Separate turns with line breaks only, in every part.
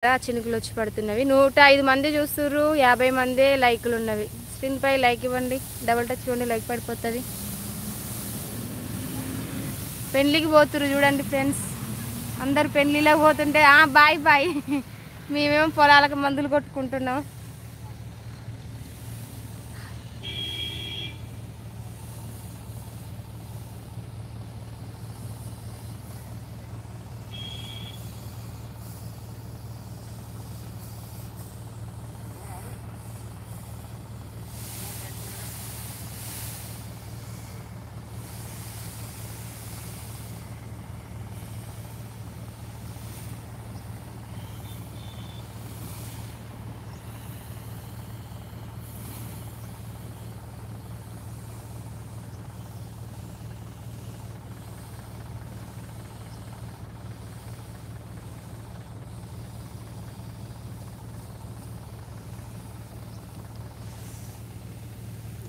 చినుకులు వచ్చి పడుతున్నవి. 105 మంది చూస్తుర్రు, 50 మందే లైకులు ఉన్నవి. స్క్రీన్ పై లైక్ ఇవ్వండి, డబుల్ టచ్ ఇవ్వండి, లైక్ పడిపోతుంది. పెళ్ళికి పోతుర్రు చూడండి ఫ్రెండ్స్, అందరు పెళ్ళిళ్ళకి పోతుంటే బాయ్ బాయ్. మేమేమో పొలాలకు మందులు కొట్టుకుంటున్నాం.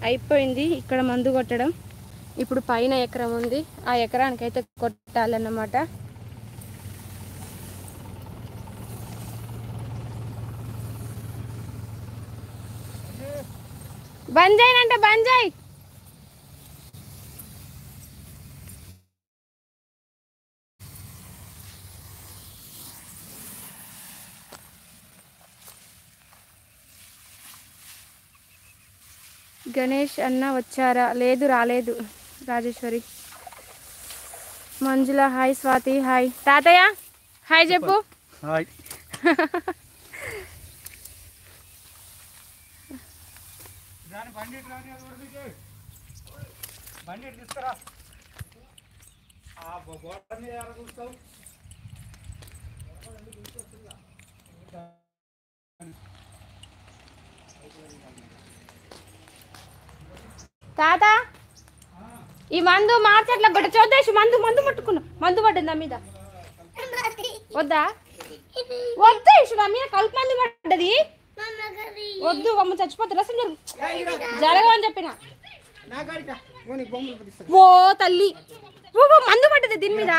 అయిపోయింది ఇక్కడ మందు కొట్టడం. ఇప్పుడు పైన ఎకరం ఉంది, ఆ ఎకరానికైతే కొట్టాలన్నమాట. బంద్ చేయనంటే బంద్ చేయి. గణేష్ అన్న వచ్చారా? లేదు, రాలేదు. రాజేశ్వరి, మంజుల హాయ్, స్వాతి హాయ్, తాతయ్య హాయ్ చెప్పు.
హాయ్.
తాత ఈ మందు మార్చెట్ల గొడ్డ చోదేసి మందు మందు పట్టుకున్నా. మందు పడ్డది నా మీద, వద్దా? వద్దు ఇసు నా మీద కలుపు మందు పడ్డది. వద్దు, అమ్మ చచ్చిపోతారు అసలు. జరగని చెప్పిన. ఓ తల్లి, మందు పడ్డది దీని మీద.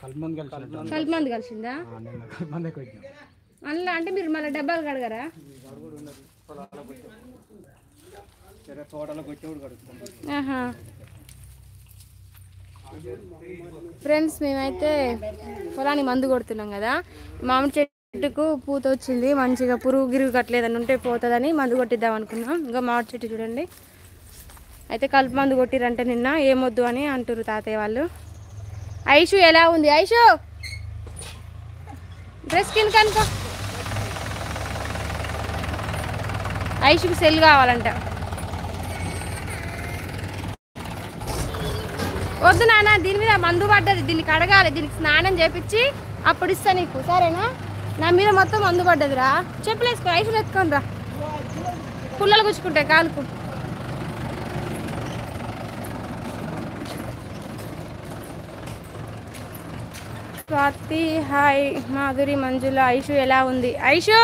కలుపు మందు కలిసిందా అలా? అంటే మీరు మళ్ళీ డబ్బాలు కడగరా? ఫ్రెండ్స్, మేమైతే పొలానికి మందు కొడుతున్నాం కదా. మామిడి చెట్టుకు పూత వచ్చింది, మంచిగా పురుగు గిరుగు కట్టలేదని ఉంటే పోతుందని మందు కొట్టిద్దాం అనుకున్నాం. ఇంకా మామిడి చెట్టు చూడండి. అయితే కలుపు మందు కొట్టిరంటే నిన్న, ఏమొద్దు అని అంటారు తాతయ్య వాళ్ళు. ఐషు ఎలా ఉంది? ఐషు డ్రెస్ కింద కనుకో. ఐషుకి సెల్ కావాలంట. వద్దు నాన్న, దీని మీద మందు పడ్డది, దీన్ని కడగాలి, దీనికి స్నానం చేపించి అప్పుడు ఇస్తా నీకు, సరేనా? నా మీద మొత్తం మందు పడ్డదిరా. చెప్పులు వేసుకో, ఐషులు ఎత్తుకొని రా, పుల్లలు గుచ్చుకుంటాయి కాలుకు. స్వాతి హాయ్, మాధురి, మంజుల, ఐషు ఎలా ఉంది? ఐషు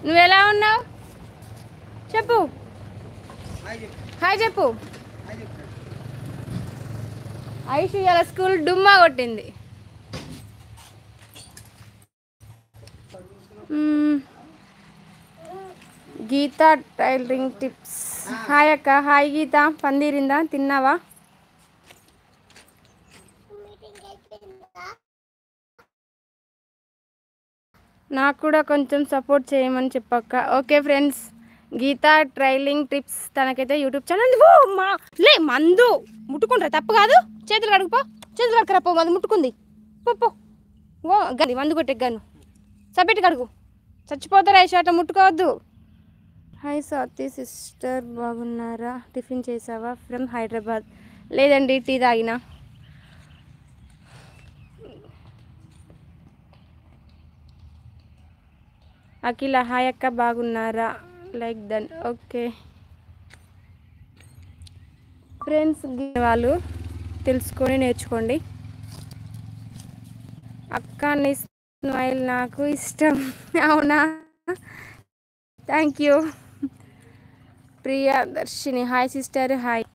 నువ్వు ఎలా ఉన్నావు చెప్పు, హాయ్ చెప్పు. ఐషు ఇలా స్కూల్ డుమ్మా కొట్టింది. గీత టైలరింగ్ టిప్స్ హాయ్ అక్క. హాయ్ గీత, పందిరిందా? తిన్నావా? నాకు కూడా కొంచెం సపోర్ట్ చేయమని చెప్పక్క. Okay friends, Geetha tailoring tips తనకైతే యూట్యూబ్ ఛానల్. ఓ మా లే, మందు ముట్టుకుంటారా? తప్పు కాదు, చేతులు కడుగుపో, చేతులు కడుకురా పో. మందు ముట్టుకుంది పో. ఓ గది మందు కొట్టే గను సబ్బెట్టి కడుగు, చచ్చిపోతారా ఈ షాట, ముట్టుకోవద్దు. హాయ్ స్వాతి సిస్టర్, బాగున్నారా? టిఫిన్ చేసావా? ఫ్రమ్ హైదరాబాద్. లేదండి, టీ తాగినా. అఖిల హాయ్ అక్క, బాగున్నారా? లైక్ దన్. ఓకే ఫ్రెండ్స్, వాళ్ళు తెలుసుకొని నేర్చుకోండి. అక్క నీ స్మైల్ నాకు ఇష్టం. అవునా, thank you. Priya Darshini hi sister. Hi.